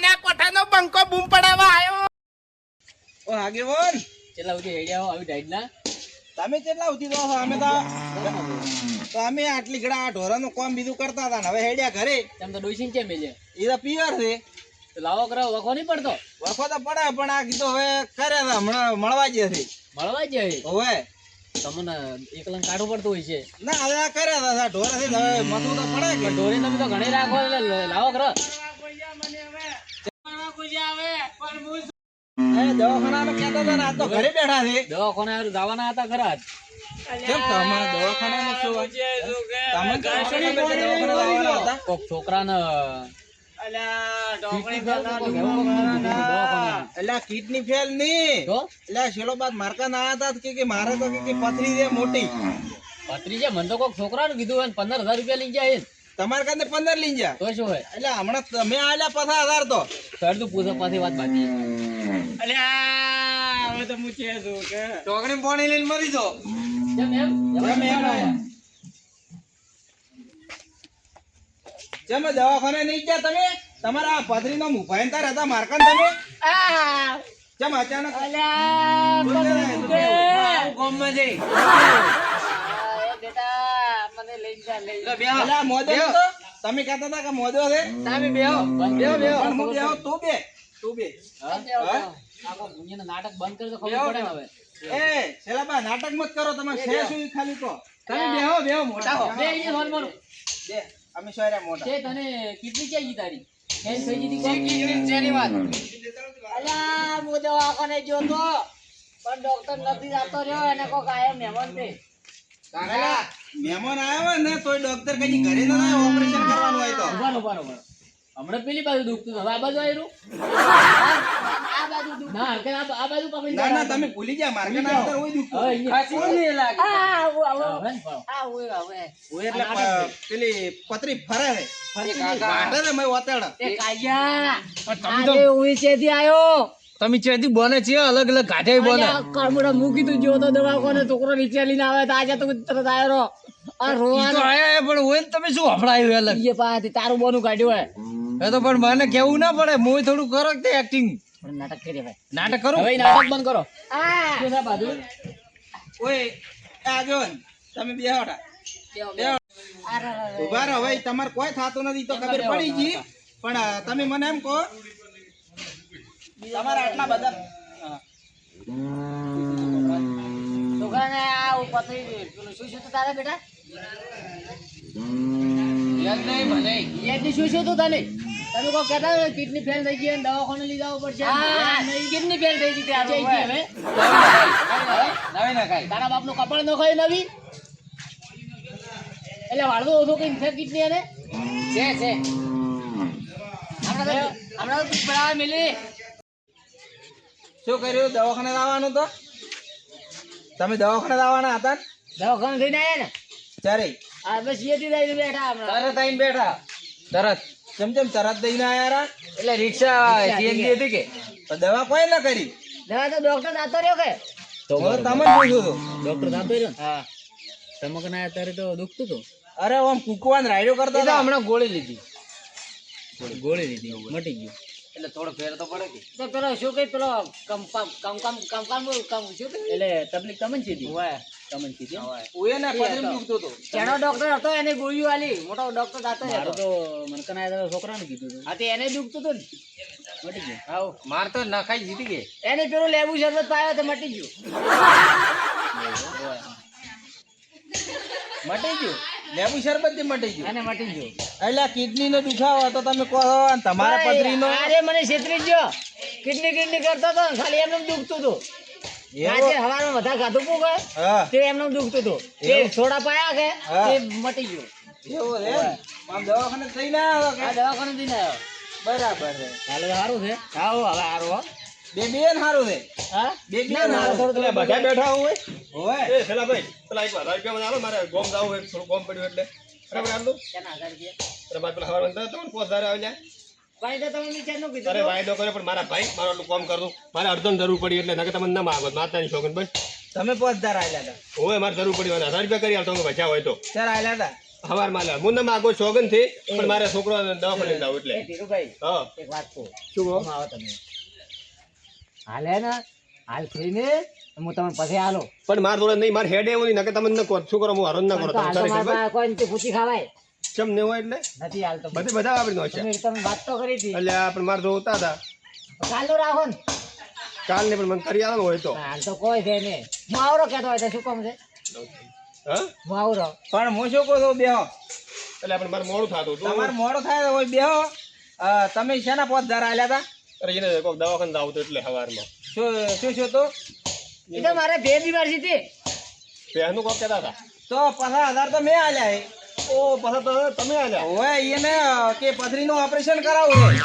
ને કોઠાનો બંકો બૂમ પડાવવા આવ્યો. ઓ આગેવાન કેટલા સુધી હેડ્યા હો આવી ડાઈડ ના તમે કેટલા ઉધી દો છો? અમે તો અમે આટલી ગડા આ ઢોરાનું કામ બીજું કરતા હતા ને હવે હેડ્યા ઘરે. તેમ તો ડોસીન છે મેલે એ તો પિયર છે. તો લાવો કરો વખો નહીં પડતો વખો તો પડે પણ આ કીધું હવે કરે છે હમણાં મળવા જશે. મળવા જ જાય હવે તમને એકલા કાઢવું પડતું હોય છે ના હવે આ કરે છે આ ઢોરા છે ને હવે મથું તો પડે કે ઢોરી તમે તો ઘણી રાખો એટલે લાવો કરો દવાખાનામાં કહેતા હતા ને આ તો ઘરે બેઠા છે. દવાખાને જવાના હતા ખરા જ. કેમ તમારે દવાખાનામાં શું વાત? તમે દવાખાને હતા? કોક છોકરાને એટલે કિડની ફેલ નહીં તો એટલે શેલો બાદ મારકા ના હતા કે મારે તો કે પથરી છે મોટી. પત્રી છે મને તો કોક છોકરાને કીધું 15,000 રૂપિયા લઈ જાય તમારે કાંઈ 15 લઈ જા. તો શું હોય એટલે હમણાં તમે આલ્યા 50,000 તો સર પૂછો પાછી વાત બાકી ટોકણી પાણી લઈને મરી દો. કેમ એમ જેમ દવાખાને નહીં ગયા તમે તમારા પથરી નો ભયંકર હતા મારકા તમે જેમ અચાનક મોદો નતો? તમે કહેતા હતા કે મોદો છે. તું બે નાટક બંધ કરી તો ખબર પડે ને હવે એ શેલાબા નાટક મત કરો તમે છે શું ઈ ખાલી કહો. તમે બેહો મોટા હો બે અહીંયા ફોન મારો બે અમે સોયરા મોટા તે તને કેટલી ચાઈ તારી ફેન થઈ ગઈ તી કેટલી જેની વાત અલ્યા મુ દવાખાને જોતો પણ ડોક્ટર નથી જાતો રહ્યો એને કો કાયમ મહેમાન તે કાકા મહેમાન આવ્યા ને તોય ડોક્ટર કઈ ઘરે ન આવે ઓપરેશન કરવાનું હોય તો ઉભાનો હમણાં પેલી બાજુ દુખતું હવે આ બાજુ આવ્યું આ બાજુ દુખ ના કે આ બાજુ પકડી ના ના તમે ભૂલી ગયા માર્કેટ અંદર હોય દુખતું. હવે અહીંયા લાગે હોય એટલે પેલી પતરી ફરે છે કાઢે છે મેં ઓતાડા. એ કાયા પણ તમે તો ઉઈ છેથી આયો તમે ચેતી બોલે છે અલગ અલગ ગાઢે બોલે. કામડા મૂકી તું જો તો દવાખાને છોકરો નીચે લઈને આવે તો આજે તો તરત આયો આ ઈ તો રોવાનો આયા પણ હોય ને તમે શું હફડાયું અલગ એ પાથી તારું બોનું કાઢ્યું હોય એ તો પણ મને કેવું ના પડે હું થોડું કરો કે એક્ટિંગ પણ નાટક કરી ભાઈ નાટક કરું. હવે નાટક બંધ કરો શું છે બાજુ ઓય આગળ તમે બેહોડા ઉભા રહો. હવે તમારે કોઈ થતું નથી તો ખબર પડી ગઈ પણ તમે મને એમ કહો તમારા આટલા બધા છોકરાને આ પથરી પેલું શું તું તારે બેટા યાદ નહીં મને યાદની શું તું તને તમે કોઈ કહેતા હોય કિડની ફેલ થઈ ગઈ દવાખાને લઈ જવું પડશે કિડની ફેલ થઈ ગઈ હવે નવી ના ખાય તારા બાપનું કપડ ન ખાય નવી એટલે વાળવું ઓછું કઈ છે કિડની એને છે હમણાં તો બરાબર મિલી શું કર્યું દવાખાને આવવાનું તો તમે દવાખાને આવવાના હતા ને દવાખાને થઈને આવ્યા ને ચારે આ બસ એથી લઈને બેઠા હમણાં તરત આઈને બેઠા તરત જેમ જેમ તરત દઈને આયા એટલે રિક્ષા સીએનજી હતી કે તો દવા કોઈ ના કરી દવા તો ડોક્ટર જાતો રહ્યો કે હું તમે પૂછું છું. ડોક્ટર જાતો રહ્યો હા તમે કને અત્યારે તો દુખતું હતું અરે આમ કુકવાન રાયડો કરતા હતા હમણાં ગોળી લીધી મટી ગયું એટલે થોડો ફેર તો પડે કે તો પેલો શું કઈ પેલો કમ શું કઈ એટલે તકલીફ તમને છે તમને કીધી ઓએ ના પથરી દુખતું હતું એનો ડોક્ટર હતો એને ગોળીઓ આલી મોટો ડોક્ટર જાતો રહ્યો તો મને કને છોકરાને કીધું હતું હા તે એને દુખતું હતું ને મટી ગયું આવો માર તો ન ખાઈ જીતી ગઈ એને પેલું લેબુ શરબત પાયો તો મટી ગયું મટી ગયું લેબુ શરબત થી મટી ગયું એને મટી ગયું એટલે કિડની નો દુખાવો હતો તમે કહો છો અને તમારા પથરી નો અરે મને છેતરી ગયો કિડની કરતો હતો ને ખાલી એમને દુખતું હતું આજે હવારમાં વધારે ખાધું પૂગે હા તે એમને દુખતું હતું તે થોડા પાયા કે તે મટી ગયું એવું છે આમ દવાખાને થઈને આવ્યો કે આ દવાખાને જઈને આવ્યો બરાબર છે હાલ સારું છે આવો હવે સારું હો બે સારું છે હા બે ના ના થોડું બધા બેઠા હોય હોય એ પેલા ભાઈ પેલા એક વાર રૂપિયા મને આલો મારે ગોમ જાવું હોય થોડું ગોમ પડ્યું એટલે બરાબર આલો કેના 1000 રૂપિયા અરે બાદ પેલા હવાર તમને 5000 આવી જાય ભાઈ તો તમે વિચાર ન કીધું અરે વાયદો કર્યો પણ મારા ભાઈ મારું આટલું કામ કરતું મારે અડધો જરૂર પડી એટલે નકે તમને ના માગો માતાની શોખન બસ તમે 5000 આલ્યા હતા હોય મારે જરૂર પડી 1000 રૂપિયા કરી આલતો બચ્યા હોય તો ચાર આલ્યા હતા હવાર માં લે હું ના માગો સોગન થી પણ મારે છોકરો દવાખાને જાવ એટલે એ ધીરુભાઈ હા એક વાત કહું શું કહો? આવો તમે હાલ હે ને હાલ થઈને હું તમને પછી હાલો પણ માર જોડે નહીં મારે હેડ એવું નહીં નકે તમે ન કહો શું કરો હું હરણ ના કરો તો હાલ તો તમે મારા પાસે કોઈ નથી પૂછી ખાવાય ચમ ને હોય એટલે નથી હાલ તો બધે બધા આપડી નો છે તમે વાત તો કરી હતી એટલે આ પણ મારે જોતા હતા ચાલુ રાખો ને કાલ ને પણ મને કરી આલો હોય તો હાલ તો કોઈ છે ને હું આવરો કહેતો હોય તો શું કામ છે હા હું આવરો પણ હું શું કહું છું બેહો એટલે આપણે મારે મોડું થતું હતું તમારે મોડો થાય તો હોય બેહો તમે શેના 5000 આલ્યા હતા અરે એને કોક દવાખાને જાવ તો એટલે હવારમાં શું તો એ તો મારે બે બીમાર છે પહેનું કોક કહેતા હતા તો 5000 તો મેં આલ્યા હે ઓ પાછા તો તમે આલ્યા ઓય એને કે પથરીનું ઓપરેશન કરાવવું છે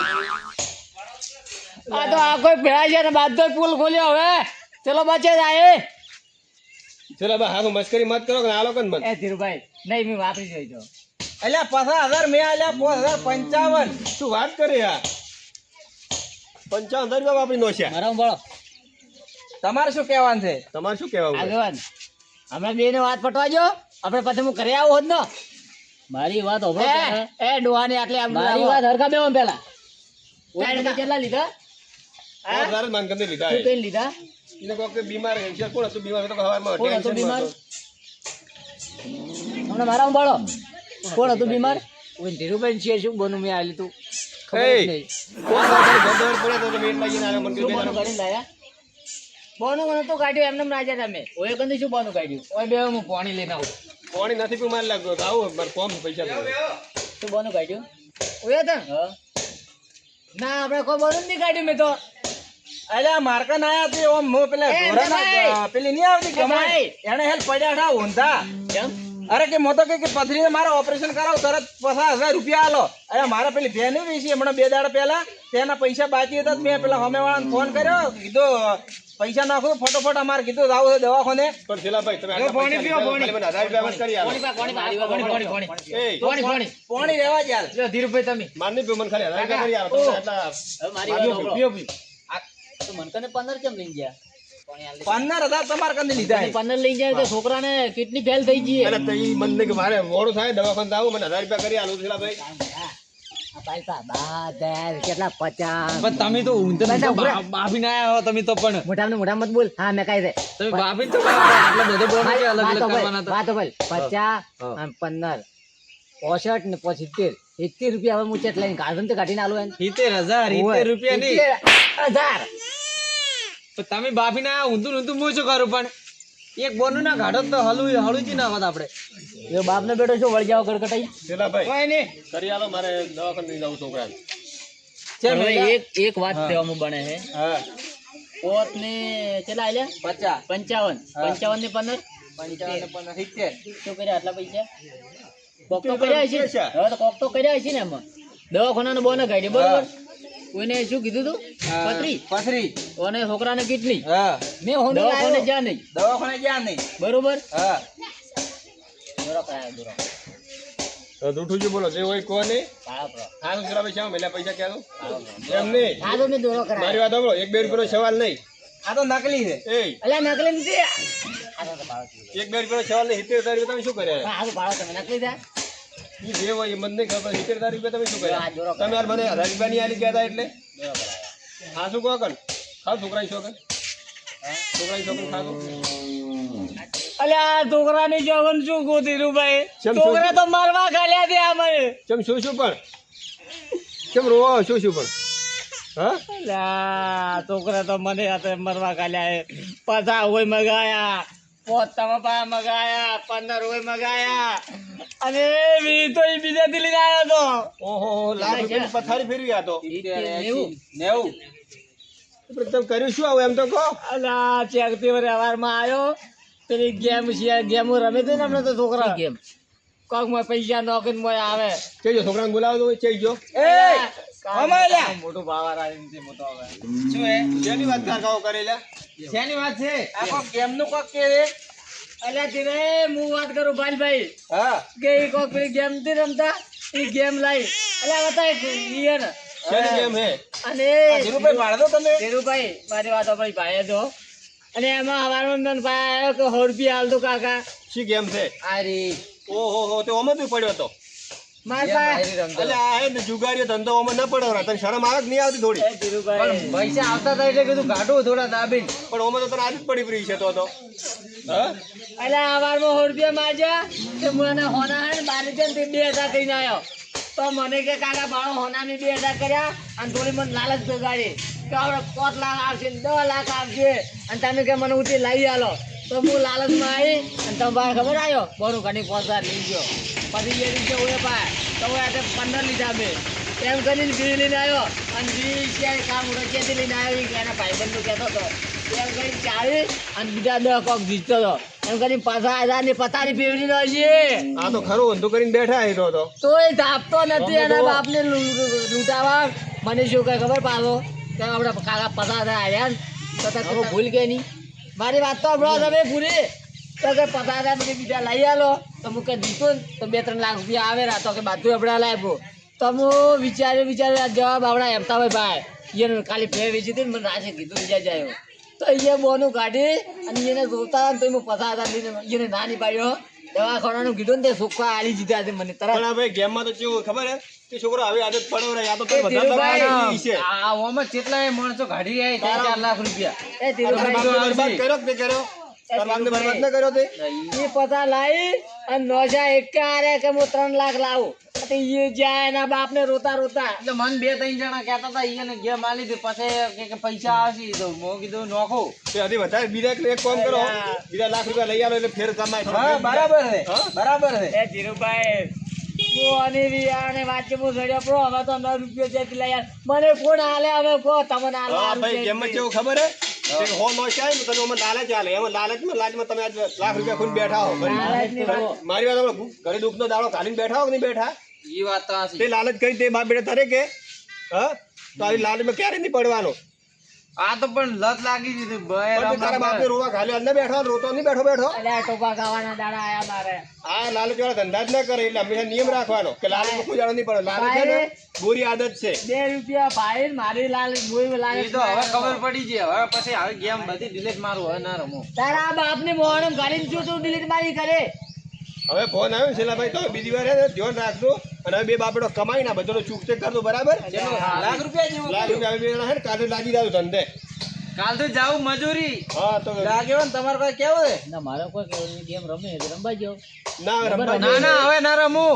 આ તો આ કોઈ ભેળા છે ને બાદો પુલ ખોલ્યો હવે ચલો બચે જાય ચલો બા હા મસ્કરી મત કરો કે આલો કન મત એ ધીરુભાઈ નહીં મેં વાપરી જોઈ તો એટલે 5000 મેં આલ્યા 5055 શું વાત કરે યાર 55,000 રૂપિયા વાપરી નો છે મારા બોલો તમારે શું કહેવાનું છે તમારે શું કહેવાનું છે? આગેવાન હમણાં બે ને વાત પટવા જો આપણે પછી હું ઘરે આવું હોત ને મારી વાત હોભળો એ ડોહાની આટલી મારી વાત હરખા બેવો પેલા કેટલા લીધા આ સારા માન કંદે લીધા શું હે. કઈ લીધા એને કોક કે બીમાર છે કોણ હતું બીમાર તો હવારમાં કોણ હતું ટેન્શન બીમાર માં હમણાં મારા બાળો કોણ હતું બીમાર કોઈ ધીરુભાઈ છે શું બનું મેં આલી તું ખબર જ નહીં ગોદર પડે તો મેં લાગીને આલે મને શું કીધું બોનું કરીને લાયા બોનું મને તો કાઢ્યું એમને રાજા તમે ઓય કંદી શું બોનું કાઢ્યું ઓય બે હું પાણી લઈને આવું પાણી નથી પીવું મારે લાગ્યો તો આવો મારે કોમ પૈસા દો શું બોનું કાઢ્યું ઓય તન ના આપણે કોઈ બોનું નહીં કાઢ્યું મેં તો અલ્યા માર્કન આયા તે ઓમ મો પેલા એ ઢોરાના ભાઈ. પેલી નહીં આવતી એ ભાઈ. કમાઈ એને હેલ પડ્યા થા ઊંધા કેમ અરે કે મોતો કે પથરીને મારે ઓપરેશન કરાવ તરત 50,000 રૂપિયા આલો અરે મારે પેલી બેન વેચી હમણાં 2 દાડા પહેલા તેના પૈસા બાકી હતા તો મેં પેલા સામેવાળાને ફોન કર્યો કીધું પૈસા નાખો ફટોફટ અમારે કીધું જાવ છે દવાખાને પણ પેલા ભાઈ તમે આટલા પાણી પૈસા પીવો, લીધા, ખાલી મને 1000 રૂપિયા મત કરી આલો એ પાણી રહેવા ચાલ ધીરુભાઈ તમે માર નહીં પીવું, મને ખાલી 1000 રૂપિયા કરી આલો તમે આટલા મારી વાત સાંભળો. તો મનકાને 15 કેમ લઈ ગયા 15,000 તમારે કંદી લીધા હે. 15 લઈ જાય તો છોકરાને કિડની ફેલ થઈ ગઈ એટલે તો ઈ મને નહીં કે મારે મોડું થાય દવાખાને જાવ મને 1000 રૂપિયા કરી આલો પેલા ભાઈ કેટલા 50 પણ તમે તો ઊંધા બાફી ના આવ્યા હો તમે તો પણ મોટા મત બોલ હા મેં કાઈ તમે બાફી તો આટલા બધો બોલો કે અલગ અલગ કરવાના વાત બોલ 50 અને 15 65 ને 75 70 રૂપિયા હવે હું ચેટ લઈને કાઢું તો કાઢીને આલું એને 70,000 રૂપિયા નહીં 70,000 પણ તમે બાફી ના ઊંધું ઊંધું હું શું કરું પણ એક બોનું ના ગાઢો તો હળું જ ના હોત આપણે એ બાપ ને બેટો શું વળી જાવ ગડગટાઈ પેલા ભાઈ કોઈ નહીં કરી આલો મારે દવાખાને લઈ જાવું છોકરાને ચેમ એક વાત કહેવામાં બને છે હા પોત ને કેટલા આલ્યા 50 55 ને 15 55 ને 70 શું કર્યા આટલા પૈસા કોક તો કર્યા છે હવે તો કોક તો કર્યા છે ને એમાં દવાખાનાનો બોને કાઢ્યો બરોબર કોઈને શું કીધું તું પથરી અને છોકરાને કિડની હા મેં હોને દવાખાને જા નહીં દવાખાને જ્યાં નહીં બરોબર હા દોરો કરાય દોરો તો જૂઠું જ બોલો જે હોય કોને કાળો હા તો પેલા પૈસા મેલા પૈસા ક્યાં એમ નહીં આ તો મેં દોરો કરાય મારી વાત સાંભળો 1-2 રૂપિયાનો સવાલ નહીં આ તો નકલી છે એ અલ્યા નકલી નથી આ તો ભાડો 1-2 રૂપિયાનો સવાલ નહીં 70,000 રૂપિયા તમે શું કર્યા આ તો ભાડો તમે નકલી થા ઈ જે હોય એ મને નહીં ખબર 70,000 રૂપિયા તમે શું આ કર્યા દોરો તમે યાર મને 1000 રૂપિયાની આલી ગયા હતા એટલે દોરો કરાય હા શું કહો કન ખાવ છોકરાની છોકર છોકરાની છોકર ખાધો અલ્યા છોકરાની જોગન શું ગોતીરું ભાઈ ચમ છોકરા તો મારવા ગાલ્યા દે આમને ચમ શું પણ કેમ રોવો શું પણ હા અલ્યા છોકરા તો મને હાથે મરવા ગાલ્યા પાછા હોય મગાયા પોત તમાપા મગાયા 15 હોય મગાયા અને વી તો ઈ બીજાથી લઈને આવ્યો તો ઓહો લાખ રૂપિયાની પથારી ફેરવી આ તો 90 પણ તમે કર્યું શું આવું એમ તો કહો અલ્યા ચેકતી વરે અવારમાં આવ્યો પેલી ગેમ રમે છે ને હમણાં તો છોકરા ગેમ કોક માં પૈસા નોકરીને મોય આવે ચેજો છોકરાને બોલાવો તો ચેજો એ અમાયલા મોટું ભાવા રાજી મોટો આવે શું હે જેની વાત કાકાઓ કરેલા શેની વાત છે આ કોક ગેમનું કોક કે રે અલ્યા ધીરે હું વાત કરું ભાઈ હા કે ઈ કોક પેલી ગેમ થી રમતા ઈ ગેમ લાઈ અલ્યા બતા ઈ ને શેની ગેમ હે અને ધીરુભાઈ ભાડો તમે ધીરુભાઈ મારી વાત ભાઈ ભાઈ જો અને એમાં હવારમાં મને ભાઈ આવ્યો કે 100 રૂપિયા હાલ દો કાકા શી ગેમ છે અરે ઓહો હો તે ઓમાં તું પડ્યો હતો માર ગેમ પાસે હારી રમતો. એટલે આ હે ને જુગારીઓ ધંધો ઓમાં ન પડ્યો તને શરમ આવે કે નહીં આવતી થોડી એ ધીરુભાઈ પણ પૈસા આવતા હતા એટલે કીધું કાઢું થોડા દાબીને. પણ ઓમાં તો તને આદત પડી પડી છે તો હા એટલે આવારમાં 100 રૂપિયા માર્યા તે મને હોના હે ને 12 જણ તે 2000 કહીને આવ્યો તો મને કે કાકા બાળો હોનાની 2000 કર્યા અને થોડી મને લાલચ બગાડી કે હવે 5 લાખ આવશે ને 10 લાખ આવશે અને તમે કે મને ઉઠી લાવી આલો તો હું લાલચમાં આવી અને તમે ભાઈ ખબર આવ્યો બોરું ઘણી 5000 લઈ ગયો પછી એ રીતે ઉડે પાય તો હું આજે 15 લીધા મેં એમ કરીને બીજી લઈને આવ્યો અને બીજી ક્યાંય કામ રચિયાથી લઈને આવ્યો કે એના ભાઈબંધનું કહેતો હતો એમ કરીને ચાવી અને બીજા 10 કોક જીતતો હતો એમ કરીને 5000 ની પથારી ફેરવી નો છે આ તો ખરું ઊંધું કરીને બેઠા એ તો તોય ધાપતો નથી એના બાપને લૂંટાવા મને શું કહે ખબર પાછો કે આપણે કાકા 50,000 આવ્યા ને તો તે તમે ભૂલ કે નહીં મારી વાત તો હમણાં તમે પૂરી તો કે 50,000 મને બીજા લઈ આલો તો હું કે દીધું ને તો 2-3 લાખ રૂપિયા આવે તો કે બધું આપણે લાવ્યો તો હું વિચાર્યું આ જવાબ આપણા હેમતાભાઈ ભાઈ એને ખાલી ફેર વેચી હતી ને મને રાશે કીધું બીજા જાય તો એ બોનું કાઢી અને એને જોતા તો હું 50,000 લઈને એને ના નહીં પાડ્યો દવાખાનાનું કીધું ને તે સુખા આલી દીધા હતી મને તરત પણ આ ભાઈ ગેમમાં તો કેવું ખબર હે કે છોકરો આવી આદત પડો રહે આ તો તને એ વધારે ધીરુભાઈ, લાગે છે આ ઓમાં કેટલાય માણસો કાઢી આવ્યા 4 લાખ રૂપિયા. એ ધીરુભાઈ તારા બાપને બરબાદ કર્યો કે તે કર્યો તારા બાપને બરબાદ ન કર્યો તે એ પતા લાવી અને નોશા એક આરે કે હું 3 લાખ લાવું તો એ જાય એના બાપને રોતા રોતા એટલે મને 2-3 જણા કહેતા હતા ઈને ગેમ આલી હતી પછી કે પૈસા આવશે તો મેં કીધું નોખો. તે હજી વધારે બીજા એક કામ કરો બીજા લાખ રૂપિયા લઈ આલો એટલે ફેર કમાય હા બરાબર છે બરાબર છે એ ધીરુભાઈ હું અને વિયાને વાંચે હું સડ્યો પ્રો હવે તો 9 રૂપિયા જેટલી લઈ આલ. મને કોણ હાલે હવે કહો તમને હાલ હા ભાઈ ગેમમાં કેવું ખબર હે કે હો નો છે ને તને ઓમાં લાલચ આલે એમાં લાલચમાં તમે આજ લાખ રૂપિયા ખુદ બેઠા હો લાલચની વાત. મારી વાત સાંભળો, ઘરે દુઃખનો દાડો કાઢીને બેઠા હો કે નહીં બેઠા ઈ વાત તો હાચી. તે લાલચ કરી તે બાપ બેટા તારે કે હા તો આવી લાલચમાં ક્યારે નહીં પડવાનો આ તો પણ લત લાગી દીધી ભાઈ પણ તે તારા બાપને રોવા ઘાલ્યો અંદર બેઠો રોતો નહીં બેઠો અલ્યા ટોપા ખાવાના દાડા આયા મારે આ લાલચ વાળા ધંધા જ ન કરે એટલે હંમેશા નિયમ રાખવાનો કે લાલચ કોઈ જાણો નહીં પડે લાલચ છે ને બુરી આદત છે 2 રૂપિયા ભાઈ મારી લાલ મોય લાલ ઈ તો હવે ખબર પડી છે. હવે પછી હવે ગેમ બધી ડિલીટ મારું હવે ના રમું. તારા બાપને મોહન ગાડીને શું તું ડિલીટ મારી કરે હવે ફોન આવ્યો છે ભાઈ તો બીજી વાર હે ને ધ્યાન રાખજો અને હવે બે બાપડો કમાઈ ના બધો ચૂકતે કરજો બરાબર લાખ રૂપિયા જેવું લાખ રૂપિયા બે જણા હે ને કાલે લાગી જાવ ધંધે કાલ તો જાવું મજૂરી. હા તો લાગે ને તમારે કોઈ કેવું છે ના મારો કોઈ કેવું ગેમ રમે તો રમવા જાવ ના રમવા ના ના હવે ના રમું.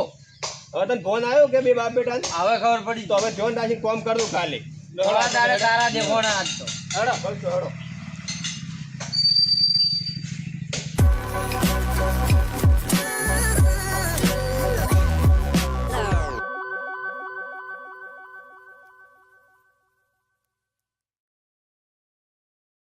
હવે તને ફોન આવ્યો કે બે બાપ બેટા હવે ખબર પડી. તો હવે ધ્યાન રાખીને કામ કરજો કાલે થોડા દાડે તારા દેખોણા આજ તો. હડો